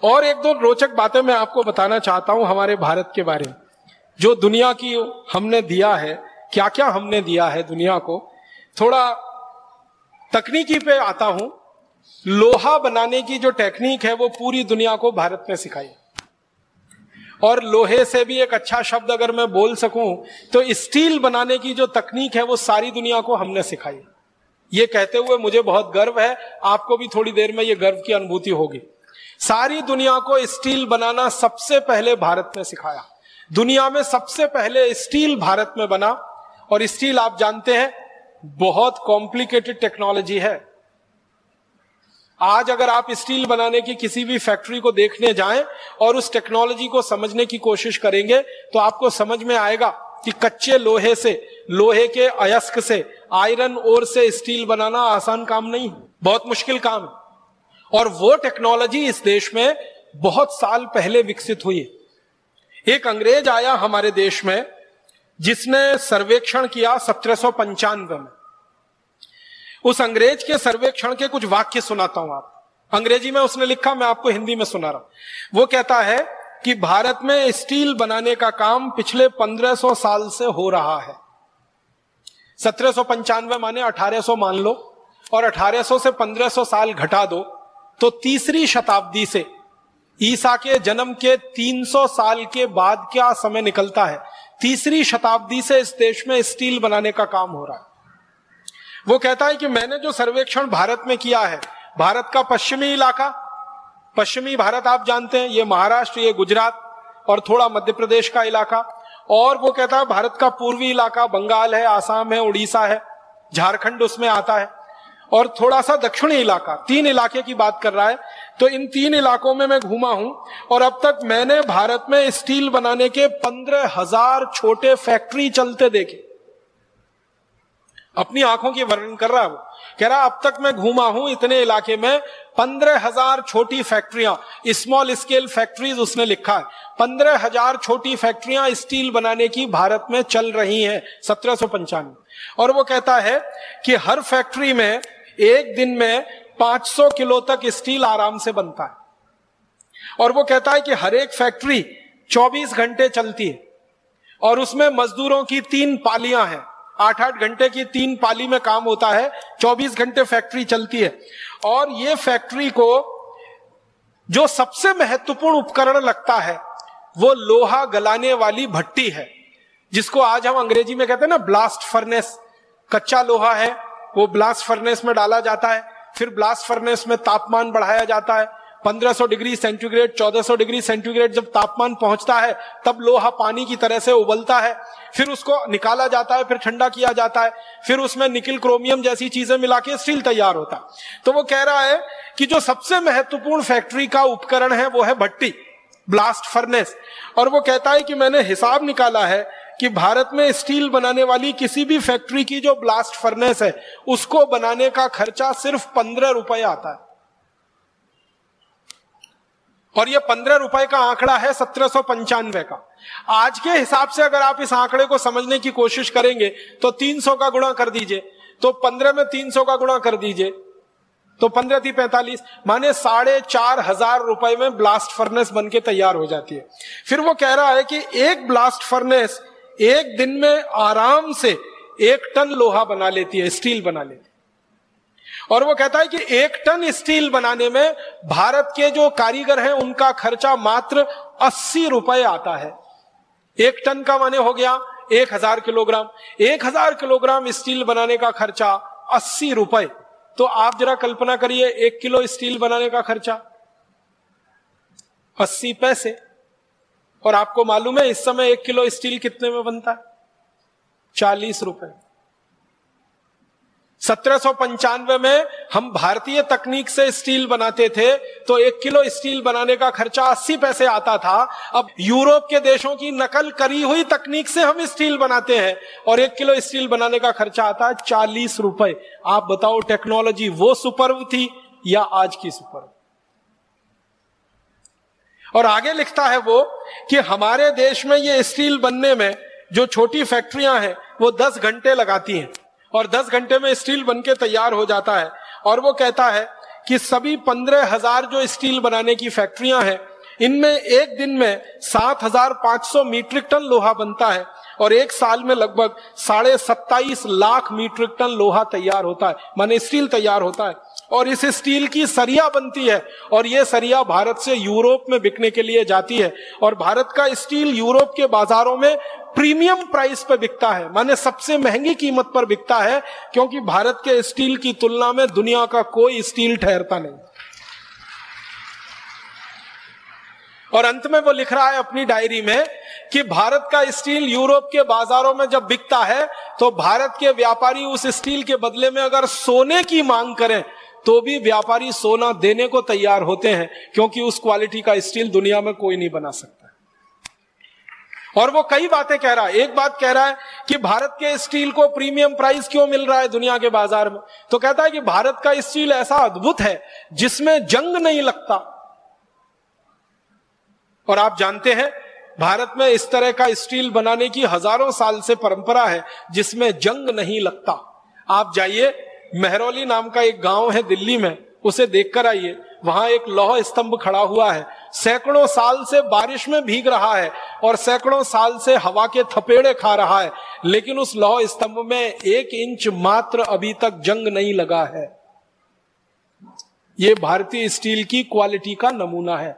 और एक दो रोचक बातें मैं आपको बताना चाहता हूं हमारे भारत के बारे में, जो दुनिया की हमने दिया है, क्या क्या हमने दिया है दुनिया को। थोड़ा तकनीकी पे आता हूं। लोहा बनाने की जो टेक्निक है वो पूरी दुनिया को भारत ने सिखाई, और लोहे से भी एक अच्छा शब्द अगर मैं बोल सकूं तो स्टील बनाने की जो तकनीक है वो सारी दुनिया को हमने सिखाई। ये कहते हुए मुझे बहुत गर्व है, आपको भी थोड़ी देर में ये गर्व की अनुभूति होगी। सारी दुनिया को स्टील बनाना सबसे पहले भारत ने सिखाया। दुनिया में सबसे पहले स्टील भारत में बना, और स्टील आप जानते हैं बहुत कॉम्प्लिकेटेड टेक्नोलॉजी है। आज अगर आप स्टील बनाने की किसी भी फैक्ट्री को देखने जाएं और उस टेक्नोलॉजी को समझने की कोशिश करेंगे तो आपको समझ में आएगा कि कच्चे लोहे से, लोहे के अयस्क से, आयरन ओर से स्टील बनाना आसान काम नहीं है, बहुत मुश्किल काम है। और वो टेक्नोलॉजी इस देश में बहुत साल पहले विकसित हुई। एक अंग्रेज आया हमारे देश में जिसने सर्वेक्षण किया 1795 में। उस अंग्रेज के सर्वेक्षण के कुछ वाक्य सुनाता हूं आप। अंग्रेजी में उसने लिखा, मैं आपको हिंदी में सुना रहा हूं। वो कहता है कि भारत में स्टील बनाने का काम पिछले 1500 साल से हो रहा है। 1795 माने 1800 मान लो, और 1800 से 1500 साल घटा दो तो तीसरी शताब्दी से, ईसा के जन्म के 300 साल के बाद क्या समय निकलता है। तीसरी शताब्दी से इस देश में स्टील बनाने का काम हो रहा है। वो कहता है कि मैंने जो सर्वेक्षण भारत में किया है, भारत का पश्चिमी इलाका, पश्चिमी भारत आप जानते हैं, ये महाराष्ट्र, ये गुजरात और थोड़ा मध्य प्रदेश का इलाका, और वो कहता है भारत का पूर्वी इलाका, बंगाल है, आसाम है, उड़ीसा है, झारखंड उसमें आता है, और थोड़ा सा दक्षिणी इलाका, 3 इलाके की बात कर रहा है। तो इन 3 इलाकों में मैं घूमा हूं, और अब तक मैंने भारत में स्टील बनाने के 15,000 छोटे फैक्ट्री चलते देखे। अपनी आंखों की वर्णन कर रहा है वो, कह रहा अब तक मैं घूमा हूं इतने इलाके में 15,000 छोटी फैक्ट्रियां, स्मॉल स्केल फैक्ट्रीज उसने लिखा है। 15,000 छोटी फैक्ट्रियां स्टील बनाने की भारत में चल रही हैं 1795। और वो कहता है कि हर फैक्ट्री में एक दिन में 500 किलो तक स्टील आराम से बनता है। और वो कहता है कि हर एक फैक्ट्री 24 घंटे चलती है, और उसमें मजदूरों की 3 पालियां हैं, 8-8 घंटे की 3 पाली में काम होता है, 24 घंटे फैक्ट्री चलती है। और ये फैक्ट्री को जो सबसे महत्वपूर्ण उपकरण लगता है वो लोहा गलाने वाली भट्टी है, जिसको आज हम अंग्रेजी में कहते हैं ना ब्लास्ट फर्नेस। कच्चा लोहा है, वो ब्लास्ट फर्नेस में डाला जाता है, फिर ब्लास्ट फर्नेस में तापमान बढ़ाया जाता है 1500 डिग्री सेंटीग्रेड, 1400 डिग्री सेंटीग्रेड जब तापमान पहुंचता है तब लोहा पानी की तरह से उबलता है, फिर उसको निकाला जाता है, फिर ठंडा किया जाता है, फिर उसमें निकिल क्रोमियम जैसी चीजें मिला के स्टील तैयार होता है। तो वो कह रहा है कि जो सबसे महत्वपूर्ण फैक्ट्री का उपकरण है वो है भट्टी, ब्लास्ट फर्नेस। और वो कहता है कि मैंने हिसाब निकाला है कि भारत में स्टील बनाने वाली किसी भी फैक्ट्री की जो ब्लास्ट फर्नेस है उसको बनाने का खर्चा सिर्फ 15 रुपए आता है। और ये 15 रुपए का आंकड़ा है 1795 का। आज के हिसाब से अगर आप इस आंकड़े को समझने की कोशिश करेंगे तो 300 का गुणा कर दीजिए, तो 15 में 300 का गुणा कर दीजिए तो 15 थी 45, माने 4,500 रुपए में ब्लास्ट फर्नेस बन के तैयार हो जाती है। फिर वो कह रहा है कि एक ब्लास्ट फर्नेस एक दिन में आराम से 1 टन लोहा बना लेती है, स्टील बना लेती है। और वो कहता है कि 1 टन स्टील बनाने में भारत के जो कारीगर हैं उनका खर्चा मात्र 80 रुपए आता है। 1 टन का माने हो गया 1000 किलोग्राम। 1000 किलोग्राम स्टील बनाने का खर्चा 80 रुपए। तो आप जरा कल्पना करिए 1 किलो स्टील बनाने का खर्चा 80 पैसे। और आपको मालूम है इस समय 1 किलो स्टील कितने में बनता है? 40 रुपए। 1795 में हम भारतीय तकनीक से स्टील बनाते थे तो 1 किलो स्टील बनाने का खर्चा 80 पैसे आता था। अब यूरोप के देशों की नकल करी हुई तकनीक से हम स्टील बनाते हैं और 1 किलो स्टील बनाने का खर्चा आता है 40 रुपए। आप बताओ टेक्नोलॉजी वो सुपर्ब थी या आज की सुपर्ब? और आगे लिखता है वो कि हमारे देश में ये स्टील बनने में जो छोटी फैक्ट्रियां हैं वो 10 घंटे लगाती हैं और 10 घंटे में स्टील बनके तैयार हो जाता है। और वो कहता है कि सभी 15,000 जो स्टील बनाने की फैक्ट्रियां हैं, इनमें एक दिन में 7,500 मीट्रिक टन लोहा बनता है और एक साल में लगभग 27.5 लाख मीट्रिक टन लोहा तैयार होता है, माने स्टील तैयार होता है। और इस स्टील की सरिया बनती है और यह सरिया भारत से यूरोप में बिकने के लिए जाती है और भारत का स्टील यूरोप के बाजारों में प्रीमियम प्राइस पर बिकता है, माने सबसे महंगी कीमत पर बिकता है, क्योंकि भारत के स्टील की तुलना में दुनिया का कोई स्टील ठहरता नहीं। और अंत में वो लिख रहा है अपनी डायरी में कि भारत का स्टील यूरोप के बाजारों में जब बिकता है तो भारत के व्यापारी उस स्टील के बदले में अगर सोने की मांग करें तो भी व्यापारी सोना देने को तैयार होते हैं, क्योंकि उस क्वालिटी का स्टील दुनिया में कोई नहीं बना सकता। और वो कई बातें कह रहा है। एक बात कह रहा है कि भारत के स्टील को प्रीमियम प्राइस क्यों मिल रहा है दुनिया के बाजार में, तो कहता है कि भारत का स्टील ऐसा अद्भुत है जिसमें जंग नहीं लगता। और आप जानते हैं भारत में इस तरह का स्टील बनाने की हजारों साल से परंपरा है जिसमें जंग नहीं लगता। आप जाइए, मेहरौली नाम का एक गांव है दिल्ली में, उसे देखकर आइए। वहां एक लौह स्तंभ खड़ा हुआ है, सैकड़ों साल से बारिश में भीग रहा है और सैकड़ों साल से हवा के थपेड़े खा रहा है, लेकिन उस लौह स्तंभ में 1 इंच मात्र अभी तक जंग नहीं लगा है। यह भारतीय स्टील की क्वालिटी का नमूना है।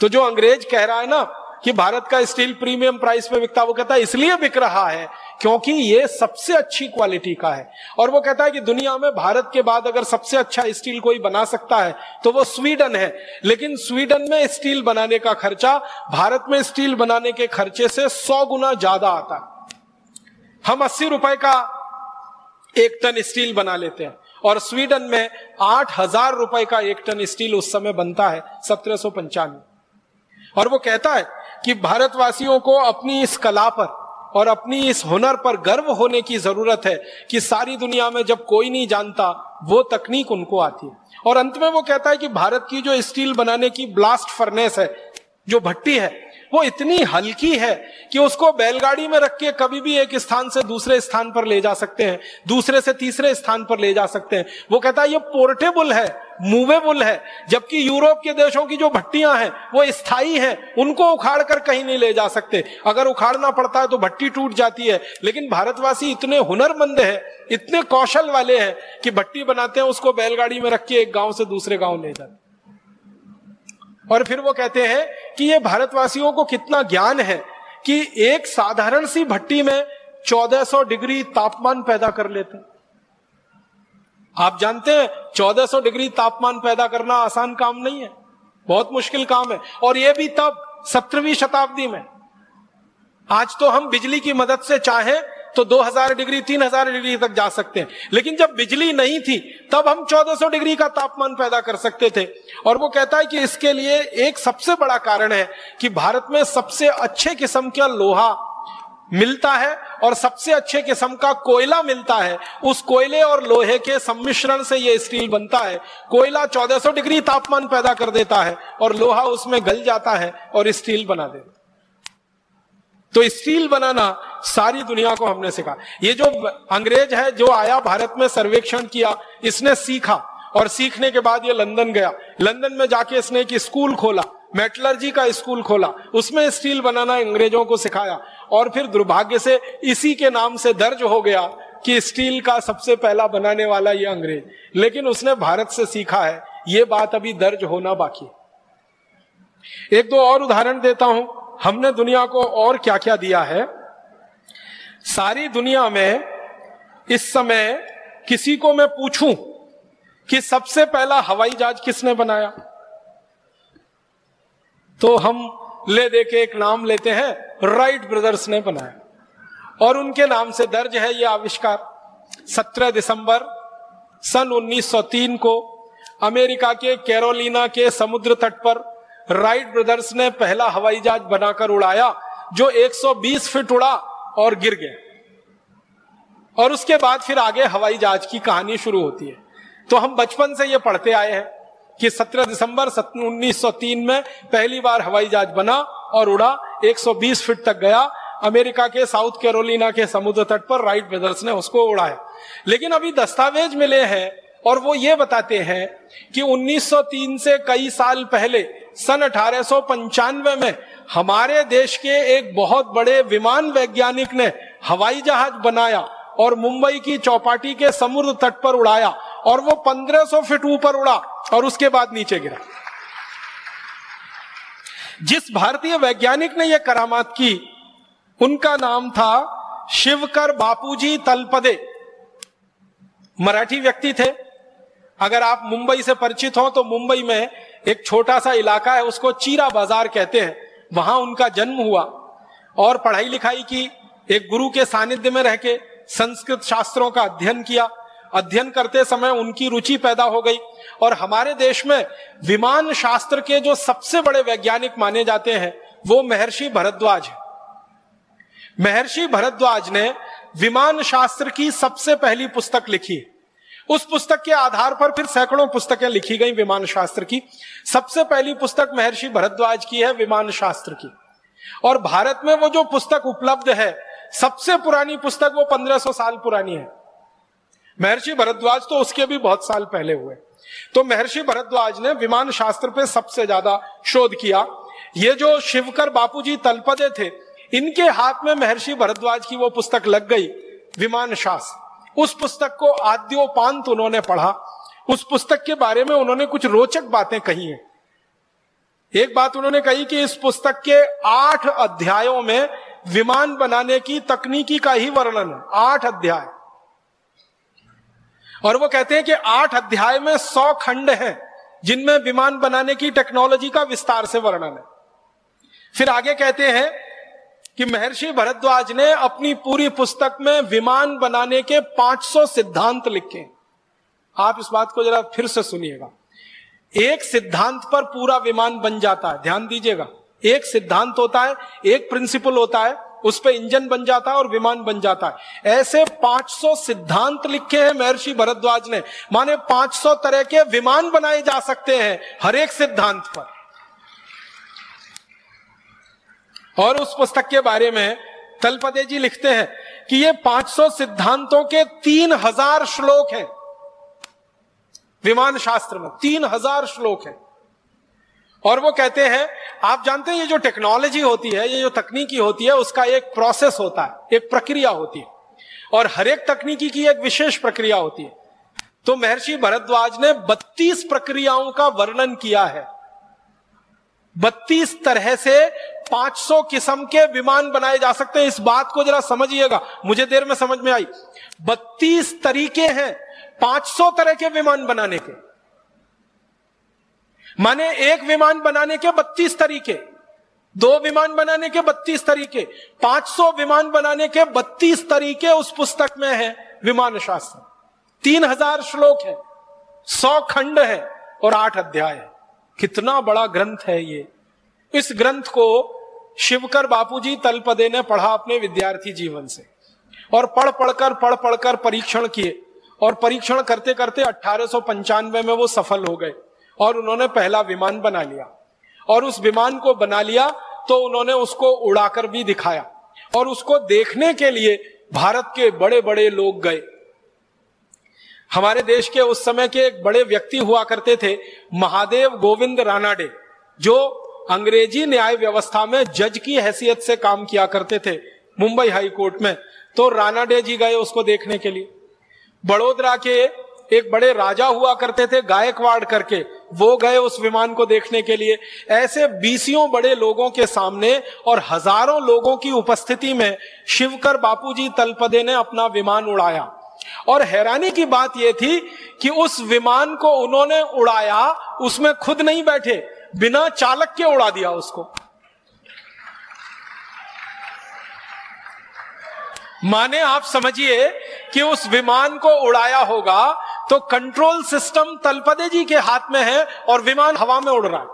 तो जो अंग्रेज कह रहा है ना कि भारत का स्टील प्रीमियम प्राइस पे बिकता, वो कहता है इसलिए बिक रहा है क्योंकि ये सबसे अच्छी क्वालिटी का है। और वो कहता है कि दुनिया में भारत के बाद अगर सबसे अच्छा स्टील कोई बना सकता है तो वो स्वीडन है, लेकिन स्वीडन में स्टील बनाने का खर्चा भारत में स्टील बनाने के खर्चे से 100 गुना ज्यादा आता है। हम 80 रुपए का 1 टन स्टील बना लेते हैं और स्वीडन में 8,000 रुपए का 1 टन स्टील उस समय बनता है, 1795। और वो कहता है कि भारतवासियों को अपनी इस कला पर और अपनी इस हुनर पर गर्व होने की जरूरत है कि सारी दुनिया में जब कोई नहीं जानता वो तकनीक उनको आती है। और अंत में वो कहता है कि भारत की जो स्टील बनाने की ब्लास्ट फर्नेस है, जो भट्टी है, वो इतनी हल्की है कि उसको बैलगाड़ी में रख के कभी भी एक स्थान से दूसरे स्थान पर ले जा सकते हैं, दूसरे से तीसरे स्थान पर ले जा सकते हैं। वो कहता है ये पोर्टेबल है, मूवेबल है, जबकि यूरोप के देशों की जो भट्टियां हैं वो स्थायी हैं, उनको उखाड़ कर कहीं नहीं ले जा सकते। अगर उखाड़ना पड़ता है तो भट्टी टूट जाती है, लेकिन भारतवासी इतने हुनरमंद हैं, इतने कौशल वाले हैं कि भट्टी बनाते हैं, उसको बैलगाड़ी में रख के एक गांव से दूसरे गांव ले जाते हैं। और फिर वो कहते हैं कि ये भारतवासियों को कितना ज्ञान है कि एक साधारण सी भट्टी में 1400 डिग्री तापमान पैदा कर लेते हैं। आप जानते हैं 1400 डिग्री तापमान पैदा करना आसान काम नहीं है, बहुत मुश्किल काम है। और यह भी तब 17वीं शताब्दी में। आज तो हम बिजली की मदद से चाहें तो 2000 डिग्री 3000 डिग्री तक जा सकते हैं, लेकिन जब बिजली नहीं थी तब हम 1400 डिग्री का तापमान पैदा कर सकते थे। और वो कहता है कि इसके लिए एक सबसे बड़ा कारण है कि भारत में सबसे अच्छे किस्म का लोहा मिलता है और सबसे अच्छे किस्म का कोयला मिलता है। उस कोयले और लोहे के सम्मिश्रण से यह स्टील बनता है। कोयला 1400 डिग्री तापमान पैदा कर देता है और लोहा उसमें गल जाता है और स्टील बना देता है। तो स्टील बनाना सारी दुनिया को हमने सिखा। ये जो अंग्रेज है जो आया भारत में सर्वेक्षण किया, इसने सीखा और सीखने के बाद ये लंदन गया। लंदन में जाके इसने एक स्कूल खोला, मेटलर्जी का स्कूल खोला, उसमें स्टील बनाना अंग्रेजों को सिखाया। और फिर दुर्भाग्य से इसी के नाम से दर्ज हो गया कि स्टील का सबसे पहला बनाने वाला ये अंग्रेज, लेकिन उसने भारत से सीखा है। ये बात अभी दर्ज होना बाकी है। 1-2 और उदाहरण देता हूं। हमने दुनिया को और क्या क्या दिया है। सारी दुनिया में इस समय किसी को मैं पूछूं कि सबसे पहला हवाई जहाज किसने बनाया, तो हम ले दे के एक नाम लेते हैं, राइट ब्रदर्स ने बनाया। और उनके नाम से दर्ज है यह आविष्कार। 17 दिसंबर सन 1903 को अमेरिका के कैरोलिना के समुद्र तट पर राइट ब्रदर्स ने पहला हवाई जहाज बनाकर उड़ाया, जो 120 फीट उड़ा और गिर गया। और उसके बाद फिर आगे हवाई जहाज की कहानी शुरू होती है। तो हम बचपन से ये पढ़ते आए हैं कि 17 दिसंबर 1903 में पहली बार हवाई जहाज बना और उड़ा, 120 फीट तक गया। अमेरिका के साउथ कैरोलिना के समुद्र तट पर राइट ब्रदर्स ने उसको उड़ाया। लेकिन अभी दस्तावेज मिले हैं और वो ये बताते हैं कि 1903 से कई साल पहले सन 1895 में हमारे देश के एक बहुत बड़े विमान वैज्ञानिक ने हवाई जहाज बनाया और मुंबई की चौपाटी के समुद्र तट पर उड़ाया और वो 1500 फीट ऊपर उड़ा और उसके बाद नीचे गिरा। जिस भारतीय वैज्ञानिक ने यह करामात की उनका नाम था शिवकर बापूजी तलपदे। मराठी व्यक्ति थे। अगर आप मुंबई से परिचित हो तो मुंबई में एक छोटा सा इलाका है, उसको चीरा बाजार कहते हैं। वहां उनका जन्म हुआ और पढ़ाई लिखाई की। एक गुरु के सानिध्य में रह के संस्कृत शास्त्रों का अध्ययन किया। अध्ययन करते समय उनकी रुचि पैदा हो गई और हमारे देश में विमान शास्त्र के जो सबसे बड़े वैज्ञानिक माने जाते हैं वो महर्षि भरद्वाज है। महर्षि भरद्वाज ने विमान शास्त्र की सबसे पहली पुस्तक लिखी। उस पुस्तक के आधार पर फिर सैकड़ों पुस्तकें लिखी गई विमान शास्त्र की। सबसे पहली पुस्तक महर्षि भरद्वाज की है विमान शास्त्र की। और भारत में वो जो पुस्तक उपलब्ध है, सबसे पुरानी पुस्तक वो 1500 साल पुरानी है। महर्षि भरद्वाज तो उसके भी बहुत साल पहले हुए। तो महर्षि भरद्वाज ने विमान शास्त्र पे सबसे ज्यादा शोध किया। ये जो शिवकर बापूजी तलपदे थे, इनके हाथ में महर्षि भरद्वाज की वो पुस्तक लग गई, विमान शास्त्र। उस पुस्तक को आद्योपांत उन्होंने पढ़ा। उस पुस्तक के बारे में उन्होंने कुछ रोचक बातें कही हैं। एक बात उन्होंने कही कि इस पुस्तक के 8 अध्यायों में विमान बनाने की तकनीकी का ही वर्णन है। 8 अध्याय। और वो कहते हैं कि 8 अध्याय में 100 खंड हैं जिनमें विमान बनाने की टेक्नोलॉजी का विस्तार से वर्णन है। फिर आगे कहते हैं कि महर्षि भरद्वाज ने अपनी पूरी पुस्तक में विमान बनाने के 500 सिद्धांत लिखे। आप इस बात को जरा फिर से सुनिएगा। एक सिद्धांत पर पूरा विमान बन जाता है। ध्यान दीजिएगा, एक सिद्धांत होता है, एक प्रिंसिपल होता है, उस पे इंजन बन जाता है और विमान बन जाता है। ऐसे 500 सिद्धांत लिखे हैं महर्षि भरद्वाज ने। माने 500 तरह के विमान बनाए जा सकते हैं हर एक सिद्धांत पर। और उस पुस्तक के बारे में तलपदे जी लिखते हैं कि ये 500 सिद्धांतों के 3000 श्लोक हैं। विमान शास्त्र में 3000 श्लोक हैं। और वो कहते हैं, आप जानते हैं ये जो टेक्नोलॉजी होती है, ये जो तकनीकी होती है, उसका एक प्रोसेस होता है, एक प्रक्रिया होती है और हर एक तकनीकी की एक विशेष प्रक्रिया होती है। तो महर्षि भरद्वाज ने 32 प्रक्रियाओं का वर्णन किया है। 32 तरह से 500 किस्म के विमान बनाए जा सकते हैं। इस बात को जरा समझिएगा, मुझे देर में समझ में आई। 32 तरीके हैं 500 तरह के विमान बनाने के। माने एक विमान बनाने के 32 तरीके, 2 विमान बनाने के 32 तरीके, 500 विमान बनाने के 32 तरीके उस पुस्तक में है विमान शास्त्र। 3000 श्लोक है, 100 खंड है और 8 अध्याय है। कितना बड़ा ग्रंथ है ये। इस ग्रंथ को शिवकर बापूजी तलपदे ने पढ़ा अपने विद्यार्थी जीवन से और पढ़ पढ़कर परीक्षण किए और परीक्षण करते करते 1895 में वो सफल हो गए और उन्होंने पहला विमान बना लिया। और उस विमान को बना लिया तो उन्होंने उसको उड़ाकर भी दिखाया और उसको देखने के लिए भारत के बड़े बड़े लोग गए। हमारे देश के उस समय के एक बड़े व्यक्ति हुआ करते थे, महादेव गोविंद रानाडे, जो अंग्रेजी न्याय व्यवस्था में जज की हैसियत से काम किया करते थे मुंबई हाई कोर्ट में। तो रानाडे जी गए उसको देखने के लिए। बड़ोदरा के एक बड़े राजा हुआ करते थे गायकवाड़ करके, वो गए उस विमान को देखने के लिए। ऐसे 20 बड़े लोगों के सामने और हजारों लोगों की उपस्थिति में शिवकर बापूजी तलपदे ने अपना विमान उड़ाया। और हैरानी की बात यह थी कि उस विमान को उन्होंने उड़ाया, उसमें खुद नहीं बैठे, बिना चालक के उड़ा दिया उसको। माने आप समझिए कि उस विमान को उड़ाया होगा तो कंट्रोल सिस्टम तलपदे जी के हाथ में है और विमान हवा में उड़ रहा है।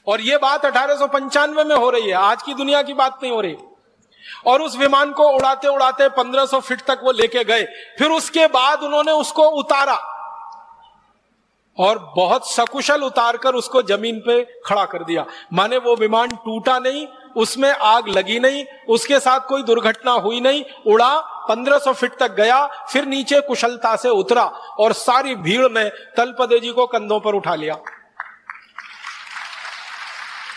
और यह बात 1895 में हो रही है, आज की दुनिया की बात नहीं हो रही। और उस विमान को उड़ाते उड़ाते 1500 फीट तक वो लेके गए। फिर उसके बाद उन्होंने उसको उतारा और बहुत सकुशल उतारकर उसको जमीन पे खड़ा कर दिया। माने वो विमान टूटा नहीं, उसमें आग लगी नहीं, उसके साथ कोई दुर्घटना हुई नहीं, उड़ा 1500 फीट तक गया, फिर नीचे कुशलता से उतरा और सारी भीड़ ने तलपदे जी को कंधों पर उठा लिया।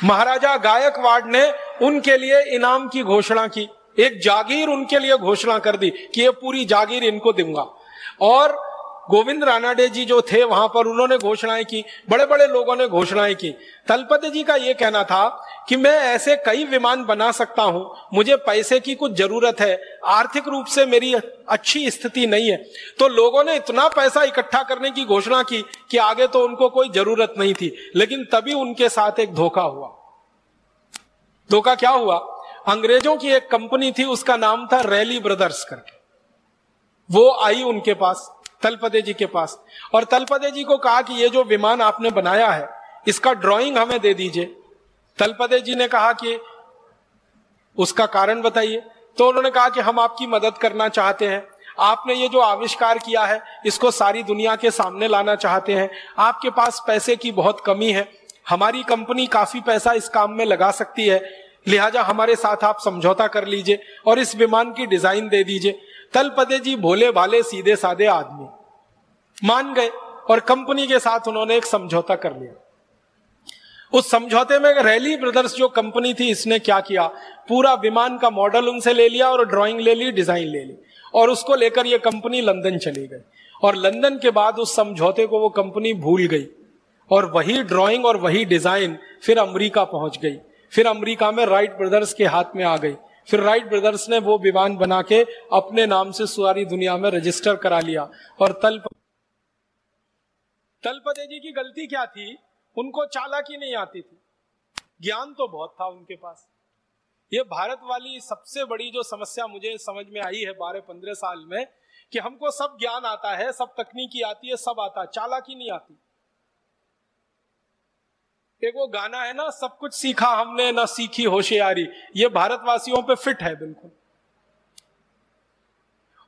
महाराजा गायकवाड़ ने उनके लिए इनाम की घोषणा की, एक जागीर उनके लिए घोषणा कर दी कि ये पूरी जागीर इनको दूंगा। और गोविंद रानाडे जी जो थे वहां पर, उन्होंने घोषणाएं की, बड़े बड़े लोगों ने घोषणाएं की। तलपदे जी का यह कहना था कि मैं ऐसे कई विमान बना सकता हूं, मुझे पैसे की कुछ जरूरत है, आर्थिक रूप से मेरी अच्छी स्थिति नहीं है। तो लोगों ने इतना पैसा इकट्ठा करने की घोषणा की कि आगे तो उनको कोई जरूरत नहीं थी। लेकिन तभी उनके साथ एक धोखा हुआ। धोखा क्या हुआ? अंग्रेजों की एक कंपनी थी, उसका नाम था रैली ब्रदर्स करके। वो आई उनके पास, तलपदे जी के पास, और तलपदे जी को कहा कि ये जो विमान आपने बनाया है इसका ड्राइंग हमें दे दीजिए। तलपदे जी ने कहा कि उसका कारण बताइए। तो उन्होंने कहा कि हम आपकी मदद करना चाहते हैं, आपने ये जो आविष्कार किया है इसको सारी दुनिया के सामने लाना चाहते हैं, आपके पास पैसे की बहुत कमी है, हमारी कंपनी काफी पैसा इस काम में लगा सकती है, लिहाजा हमारे साथ आप समझौता कर लीजिए और इस विमान की डिजाइन दे दीजिए। तलपदे जी भोले भाले सीधे साधे आदमी मान गए और कंपनी के साथ उन्होंने एक समझौता कर लिया। उस समझौते में रैली ब्रदर्स जो कंपनी थी, इसने क्या किया, पूरा विमान का मॉडल उनसे ले लिया और ड्राइंग ले ली, डिजाइन ले ली, और उसको लेकर ये कंपनी लंदन चली गई। और लंदन के बाद उस समझौते को वो कंपनी भूल गई और वही ड्राइंग और वही डिजाइन फिर अमेरिका पहुंच गई। फिर अमेरिका में राइट ब्रदर्स के हाथ में आ गई। फिर राइट ब्रदर्स ने वो विमान बना के अपने नाम से सारी दुनिया में रजिस्टर करा लिया। और तलपदे जी की गलती क्या थी? उनको चालाकी नहीं आती थी, ज्ञान तो बहुत था उनके पास। ये भारत वाली सबसे बड़ी जो समस्या मुझे समझ में आई है 12-15 साल में, कि हमको सब ज्ञान आता है, सब तकनीकी आती है, सब आता है, चालाकी नहीं आती। एक वो गाना है ना, सब कुछ सीखा हमने ना सीखी होशियारी, ये भारतवासियों पे फिट है बिल्कुल।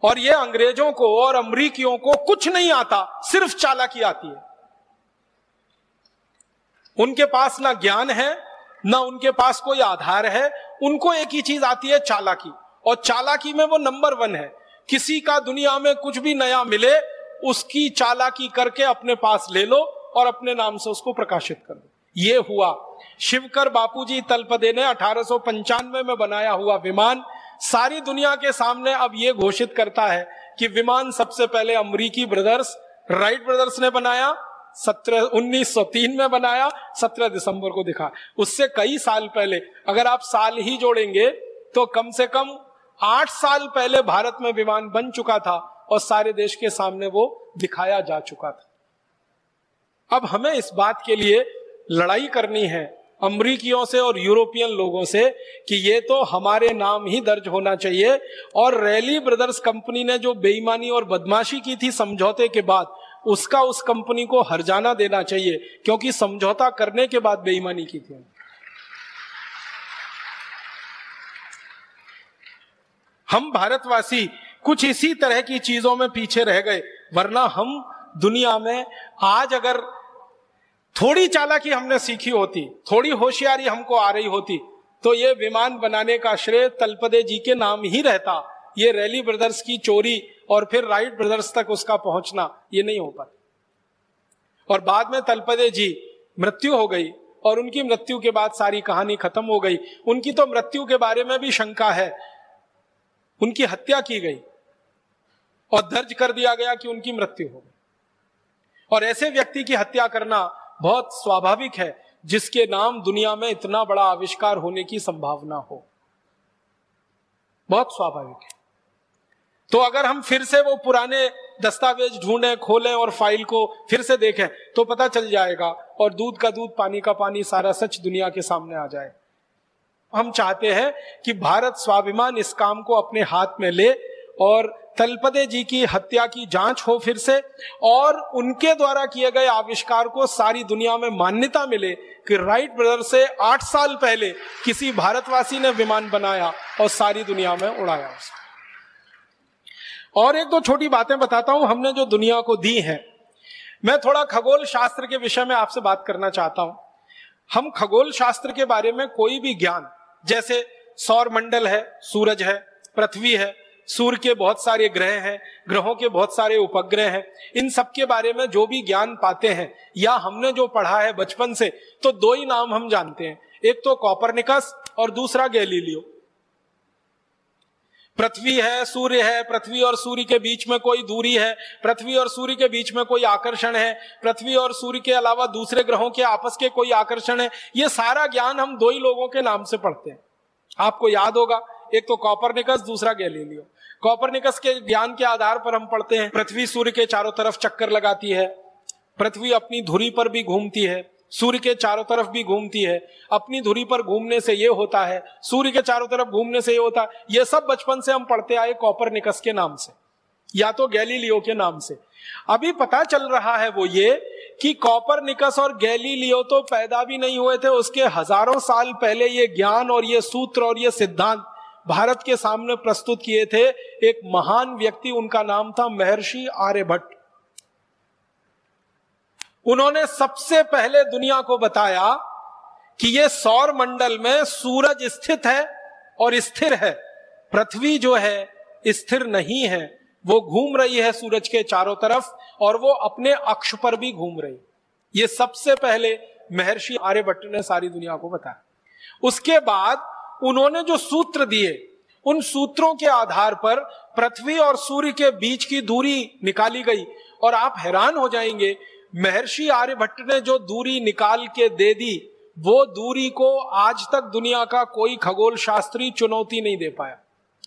और ये अंग्रेजों को और अमरीकियों को कुछ नहीं आता, सिर्फ चालाकी आती है। उनके पास ना ज्ञान है, ना उनके पास कोई आधार है, उनको एक ही चीज आती है, चालाकी। और चालाकी में वो नंबर 1 है। किसी का दुनिया में कुछ भी नया मिले, उसकी चालाकी करके अपने पास ले लो और अपने नाम से उसको प्रकाशित कर दो। ये हुआ। शिवकर बापूजी तलपदे ने 1895 में बनाया हुआ विमान सारी दुनिया के सामने अब ये घोषित करता है कि विमान सबसे पहले अमरीकी ब्रदर्स राइट ब्रदर्स ने बनाया, 1903 में बनाया, 17 दिसंबर को दिखा। उससे कई साल पहले, अगर आप साल ही जोड़ेंगे तो कम से कम 8 साल पहले भारत में विमान बन चुका था और सारे देश के सामने वो दिखाया जा चुका था। अब हमें इस बात के लिए लड़ाई करनी है अमरीकियों से और यूरोपियन लोगों से कि ये तो हमारे नाम ही दर्ज होना चाहिए। और रैली ब्रदर्स कंपनी ने जो बेईमानी और बदमाशी की थी समझौते के बाद, उसका उस कंपनी को हर्जाना देना चाहिए, क्योंकि समझौता करने के बाद बेईमानी की थी। हम भारतवासी कुछ इसी तरह की चीजों में पीछे रह गए, वरना हम दुनिया में आज अगर थोड़ी चालाकी हमने सीखी होती, थोड़ी होशियारी हमको आ रही होती, तो ये विमान बनाने का श्रेय तलपदे जी के नाम ही रहता। ये रैली ब्रदर्स की चोरी और फिर राइट ब्रदर्स तक उसका पहुंचना ये नहीं हो पाता। और बाद में तलपदे जी मृत्यु हो गई और उनकी मृत्यु के बाद सारी कहानी खत्म हो गई। उनकी तो मृत्यु के बारे में भी शंका है, उनकी हत्या की गई और दर्ज कर दिया गया कि उनकी मृत्यु हो गई। और ऐसे व्यक्ति की हत्या करना बहुत स्वाभाविक है जिसके नाम दुनिया में इतना बड़ा आविष्कार होने की संभावना हो, बहुत स्वाभाविक है। तो अगर हम फिर से वो पुराने दस्तावेज ढूंढें, खोलें और फाइल को फिर से देखें तो पता चल जाएगा और दूध का दूध पानी का पानी सारा सच दुनिया के सामने आ जाए। हम चाहते हैं कि भारत स्वाभिमान इस काम को अपने हाथ में ले और तलपदे जी की हत्या की जांच हो फिर से, और उनके द्वारा किए गए आविष्कार को सारी दुनिया में मान्यता मिले कि राइट ब्रदर से 8 साल पहले किसी भारतवासी ने विमान बनाया और सारी दुनिया में उड़ाया उसे। और एक दो छोटी बातें बताता हूं हमने जो दुनिया को दी हैं। मैं थोड़ा खगोल शास्त्र के विषय में आपसे बात करना चाहता हूं। हम खगोल शास्त्र के बारे में कोई भी ज्ञान, जैसे सौर मंडल है, सूरज है, पृथ्वी है, सूर्य के बहुत सारे ग्रह हैं, ग्रहों के बहुत सारे उपग्रह हैं। इन सब के बारे में जो भी ज्ञान पाते हैं या हमने जो पढ़ा है बचपन से, तो दो ही नाम हम जानते हैं, एक तो कॉपरनिकस और दूसरा गैलीलियो। पृथ्वी है, सूर्य है, पृथ्वी और सूर्य के बीच में कोई दूरी है, पृथ्वी और सूर्य के बीच में कोई आकर्षण है, पृथ्वी और सूर्य के अलावा दूसरे ग्रहों के आपस के कोई आकर्षण है, ये सारा ज्ञान हम दो ही लोगों के नाम से पढ़ते हैं। आपको याद होगा, एक तो कॉपरनिकस, दूसरा गैलीलियो। कॉपरनिकस के ज्ञान के आधार पर हम पढ़ते हैं पृथ्वी सूर्य के चारों तरफ चक्कर लगाती है, पृथ्वी अपनी धुरी पर भी घूमती है, सूर्य के चारों तरफ भी घूमती है, अपनी धुरी पर घूमने से ये होता है, सूर्य के चारों तरफ घूमने से ये होता है। ये सब बचपन से हम पढ़ते आए कॉपरनिकस के नाम से या तो गैलीलियो के नाम से। अभी पता चल रहा है वो ये कि कॉपरनिकस और गैलीलियो तो पैदा भी नहीं हुए थे, उसके हजारों साल पहले ये ज्ञान और ये सूत्र और ये सिद्धांत भारत के सामने प्रस्तुत किए थे एक महान व्यक्ति, उनका नाम था महर्षि आर्यभट्ट। उन्होंने सबसे पहले दुनिया को बताया कि ये सौर मंडल में सूरज स्थित है और स्थिर है, पृथ्वी जो है स्थिर नहीं है, वो घूम रही है सूरज के चारों तरफ और वो अपने अक्ष पर भी घूम रही। ये सबसे पहले महर्षि आर्यभट्ट ने सारी दुनिया को बताया। उसके बाद उन्होंने जो सूत्र दिए, उन सूत्रों के आधार पर पृथ्वी और सूर्य के बीच की दूरी निकाली गई और आप हैरान हो जाएंगे, महर्षि आर्यभट्ट ने जो दूरी निकाल के दे दी, वो दूरी को आज तक दुनिया का कोई खगोल शास्त्री चुनौती नहीं दे पाया,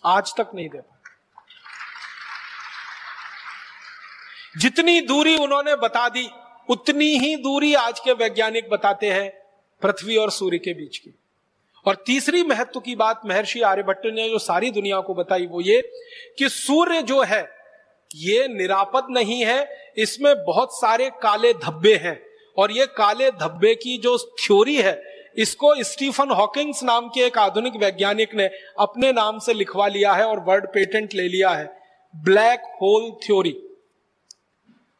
आज तक नहीं दे पाया। जितनी दूरी उन्होंने बता दी, उतनी ही दूरी आज के वैज्ञानिक बताते हैं पृथ्वी और सूर्य के बीच की। और तीसरी महत्व की बात महर्षि आर्यभट्ट ने जो सारी दुनिया को बताई वो ये कि सूर्य जो है ये निरापद नहीं है, इसमें बहुत सारे काले धब्बे हैं। और ये काले धब्बे की जो थ्योरी है, इसको स्टीफन हॉकिंग्स नाम के एक आधुनिक वैज्ञानिक ने अपने नाम से लिखवा लिया है और वर्ड पेटेंट ले लिया है, ब्लैक होल थ्योरी।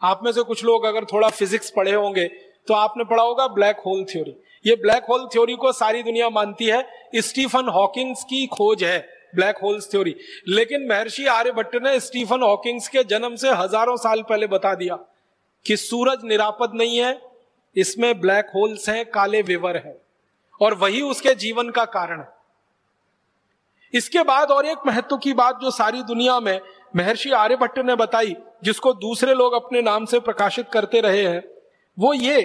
आप में से कुछ लोग अगर थोड़ा फिजिक्स पढ़े होंगे तो आपने पढ़ा होगा ब्लैक होल थ्योरी। ये ब्लैक होल थ्योरी को सारी दुनिया मानती है, स्टीफन हॉकिंग्स की खोज है ब्लैक होल्स थ्योरी। लेकिन महर्षि आर्यभट्ट ने स्टीफन हॉकिंग्स के जन्म से हजारों साल पहले बता दिया कि सूरज निरापद नहीं है, इसमें ब्लैक होल्स हैं, काले विवर हैं, और वही उसके जीवन का कारण है। इसके बाद और एक महत्व की बात जो सारी दुनिया में महर्षि आर्यभट्ट ने बताई, जिसको दूसरे लोग अपने नाम से प्रकाशित करते रहे हैं, वो ये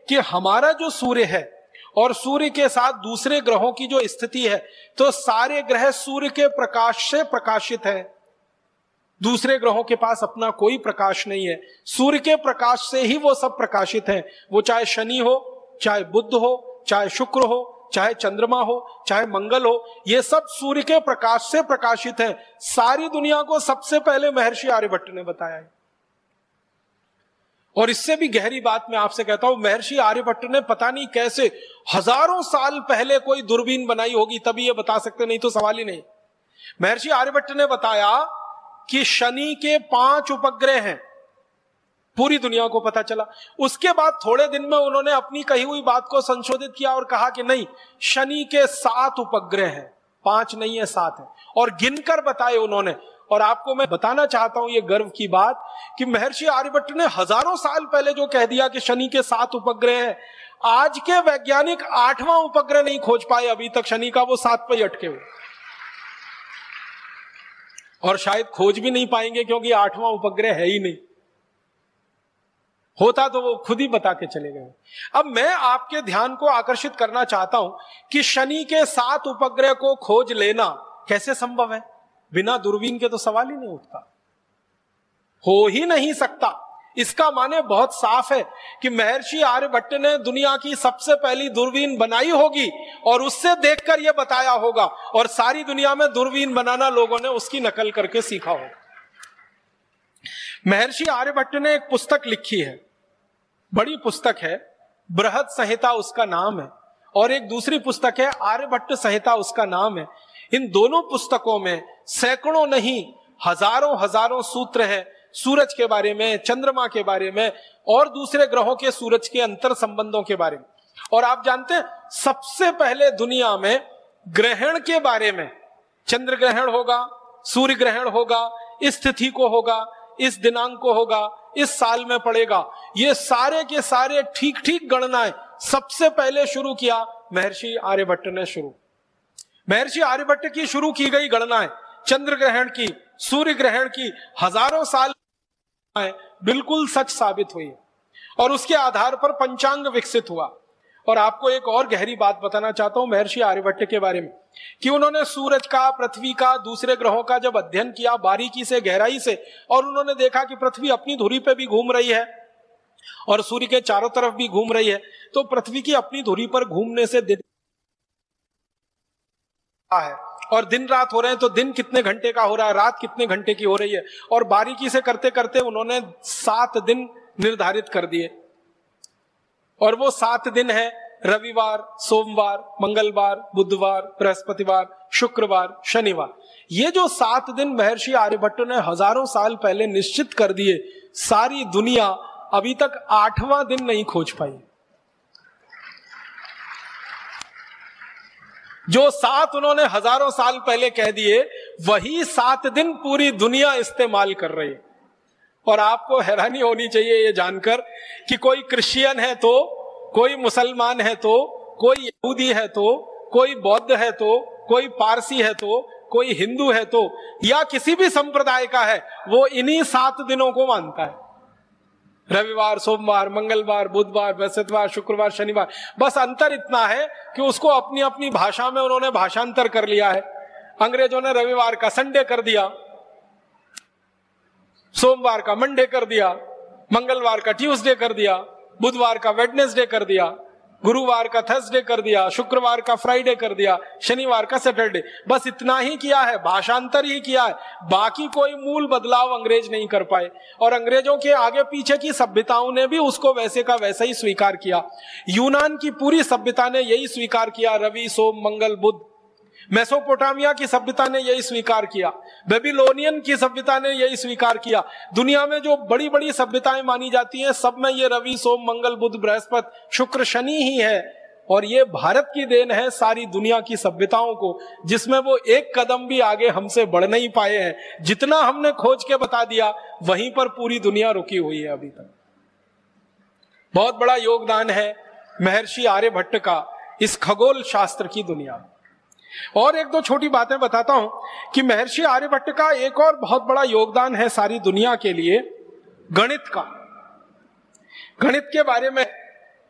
कि हमारा जो सूर्य है और सूर्य के साथ दूसरे ग्रहों की जो स्थिति है, तो सारे ग्रह सूर्य के प्रकाश से प्रकाशित हैं। दूसरे ग्रहों के पास अपना कोई प्रकाश नहीं है, सूर्य के प्रकाश से ही वो सब प्रकाशित हैं। वो चाहे शनि हो, चाहे बुध हो, चाहे शुक्र हो, चाहे चंद्रमा हो, चाहे मंगल हो, ये सब सूर्य के प्रकाश से प्रकाशित हैं। सारी दुनिया को सबसे पहले महर्षि आर्यभट्ट ने बताया है। और इससे भी गहरी बात मैं आपसे कहता हूं, महर्षि आर्यभट्ट ने पता नहीं कैसे हजारों साल पहले कोई दूरबीन बनाई होगी, तभी ये बता सकते, नहीं तो सवाल ही नहीं। महर्षि आर्यभट्ट ने बताया कि शनि के 5 उपग्रह हैं, पूरी दुनिया को पता चला। उसके बाद थोड़े दिन में उन्होंने अपनी कही हुई बात को संशोधित किया और कहा कि नहीं, शनि के 7 उपग्रह हैं, 5 नहीं है 7 है, और गिनकर बताए उन्होंने। और आपको मैं बताना चाहता हूं ये गर्व की बात कि महर्षि आर्यभट्ट ने हजारों साल पहले जो कह दिया कि शनि के 7 उपग्रह हैं, आज के वैज्ञानिक 8वां उपग्रह नहीं खोज पाए अभी तक शनि का, वो 7 पे अटके हुए, और शायद खोज भी नहीं पाएंगे क्योंकि 8वां उपग्रह है ही नहीं। होता तो वो खुद ही बता के चले गए। अब मैं आपके ध्यान को आकर्षित करना चाहता हूं कि शनि के 7 उपग्रह को खोज लेना कैसे संभव है। बिना दूरबीन के तो सवाल ही नहीं उठता, हो ही नहीं सकता। इसका माने बहुत साफ है कि महर्षि आर्यभट्ट ने दुनिया की सबसे पहली दूरबीन बनाई होगी और उससे देखकर यह बताया होगा, और सारी दुनिया में दूरबीन बनाना लोगों ने उसकी नकल करके सीखा होगा। महर्षि आर्यभट्ट ने एक पुस्तक लिखी है, बड़ी पुस्तक है, बृहद संहिता उसका नाम है, और एक दूसरी पुस्तक है आर्यभट्ट संहिता उसका नाम है। इन दोनों पुस्तकों में सैकड़ों नहीं हजारों सूत्र हैं सूरज के बारे में, चंद्रमा के बारे में, और दूसरे ग्रहों के सूरज के अंतर संबंधों के बारे में। और आप जानते हैं सबसे पहले दुनिया में ग्रहण के बारे में, चंद्र ग्रहण होगा, सूर्य ग्रहण होगा, इस तिथि को होगा, इस दिनांक को होगा, इस साल में पड़ेगा, ये सारे के सारे ठीक ठीक गणनाएं सबसे पहले शुरू किया महर्षि आर्यभट्ट ने। महर्षि आर्यभट्ट की शुरू की गई गणनाएं चंद्र ग्रहण की, सूर्य ग्रहण की, हजारों साल बिल्कुल सच साबित हुई और उसके आधार पर पंचांग विकसित हुआ। और आपको एक और गहरी बात बताना चाहता हूं महर्षि आर्यभट्ट के बारे में, कि उन्होंने सूरज का, पृथ्वी का, दूसरे ग्रहों का जब अध्ययन किया बारीकी से, गहराई से, और उन्होंने देखा कि पृथ्वी अपनी धुरी पे भी घूम रही है और सूर्य के चारों तरफ भी घूम रही है, तो पृथ्वी की अपनी धुरी पर घूमने से दिन है और दिन रात हो रहे हैं, तो दिन कितने घंटे का हो रहा है, रात कितने घंटे की हो रही है, और बारीकी से करते करते उन्होंने 7 दिन निर्धारित कर दिए। और वो 7 दिन है रविवार, सोमवार, मंगलवार, बुधवार, बृहस्पतिवार, शुक्रवार, शनिवार। ये जो 7 दिन महर्षि आर्यभट्ट ने हजारों साल पहले निश्चित कर दिए, सारी दुनिया अभी तक 8वां दिन नहीं खोज पाई। जो 7 उन्होंने हजारों साल पहले कह दिए, वही 7 दिन पूरी दुनिया इस्तेमाल कर रही है। और आपको हैरानी होनी चाहिए ये जानकर कि कोई क्रिश्चियन है तो, कोई मुसलमान है तो, कोई यहूदी है तो, कोई बौद्ध है तो, कोई पारसी है तो, कोई हिंदू है तो, या किसी भी संप्रदाय का है, वो इन्हीं 7 दिनों को मानता है। रविवार, सोमवार, मंगलवार, बुधवार, बृहस्पतिवार, शुक्रवार, शनिवार। बस अंतर इतना है कि उसको अपनी अपनी भाषा में उन्होंने भाषांतर कर लिया है। अंग्रेजों ने रविवार का संडे कर दिया, सोमवार का मंडे कर दिया, मंगलवार का ट्यूसडे कर दिया, बुधवार का वेडनेसडे कर दिया, गुरुवार का थर्सडे कर दिया, शुक्रवार का फ्राइडे कर दिया, शनिवार का सैटरडे। बस इतना ही किया है, भाषांतर ही किया है, बाकी कोई मूल बदलाव अंग्रेज नहीं कर पाए। और अंग्रेजों के आगे पीछे की सभ्यताओं ने भी उसको वैसे का वैसा ही स्वीकार किया। यूनान की पूरी सभ्यता ने यही स्वीकार किया, रवि, सोम, मंगल, बुध। मेसोपोटामिया की सभ्यता ने यही स्वीकार किया, बेबीलोनियन की सभ्यता ने यही स्वीकार किया। दुनिया में जो बड़ी बड़ी सभ्यताएं मानी जाती हैं, सब में ये रवि, सोम, मंगल, बुध, बृहस्पति, शुक्र, शनि ही है। और ये भारत की देन है सारी दुनिया की सभ्यताओं को, जिसमें वो एक कदम भी आगे हमसे बढ़ नहीं पाए हैं। जितना हमने खोज के बता दिया, वहीं पर पूरी दुनिया रुकी हुई है अभी तक। बहुत बड़ा योगदान है महर्षि आर्यभट्ट का इस खगोल शास्त्र की दुनिया में। और एक दो छोटी बातें बताता हूं कि महर्षि आर्यभट्ट का एक और बहुत बड़ा योगदान है सारी दुनिया के लिए, गणित का। गणित के बारे में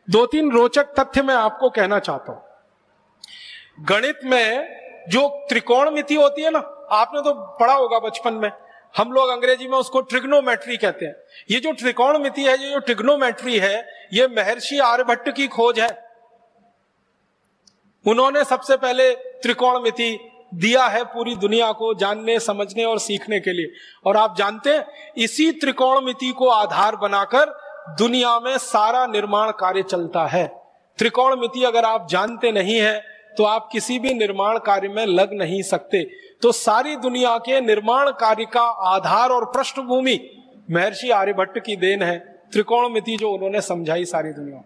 2-3 रोचक तथ्य मैं आपको कहना चाहता हूं। गणित में जो त्रिकोणमिति होती है ना, आपने तो पढ़ा होगा बचपन में, हम लोग अंग्रेजी में उसको ट्रिग्नोमेट्री कहते हैं। ये जो त्रिकोणमिति है, ये जो ट्रिग्नोमेट्री है, ये महर्षि आर्यभट्ट की खोज है। उन्होंने सबसे पहले त्रिकोणमिति दिया है पूरी दुनिया को जानने, समझने और सीखने के लिए। और आप जानते हैं, इसी त्रिकोणमिति को आधार बनाकर दुनिया में सारा निर्माण कार्य चलता है। त्रिकोणमिति अगर आप जानते नहीं है तो आप किसी भी निर्माण कार्य में लग नहीं सकते। तो सारी दुनिया के निर्माण कार्य का आधार और पृष्ठभूमि महर्षि आर्यभट्ट की देन है। त्रिकोणमिति जो उन्होंने समझाई सारी दुनिया।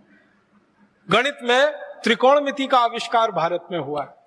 गणित में त्रिकोणमिति का आविष्कार भारत में हुआ है।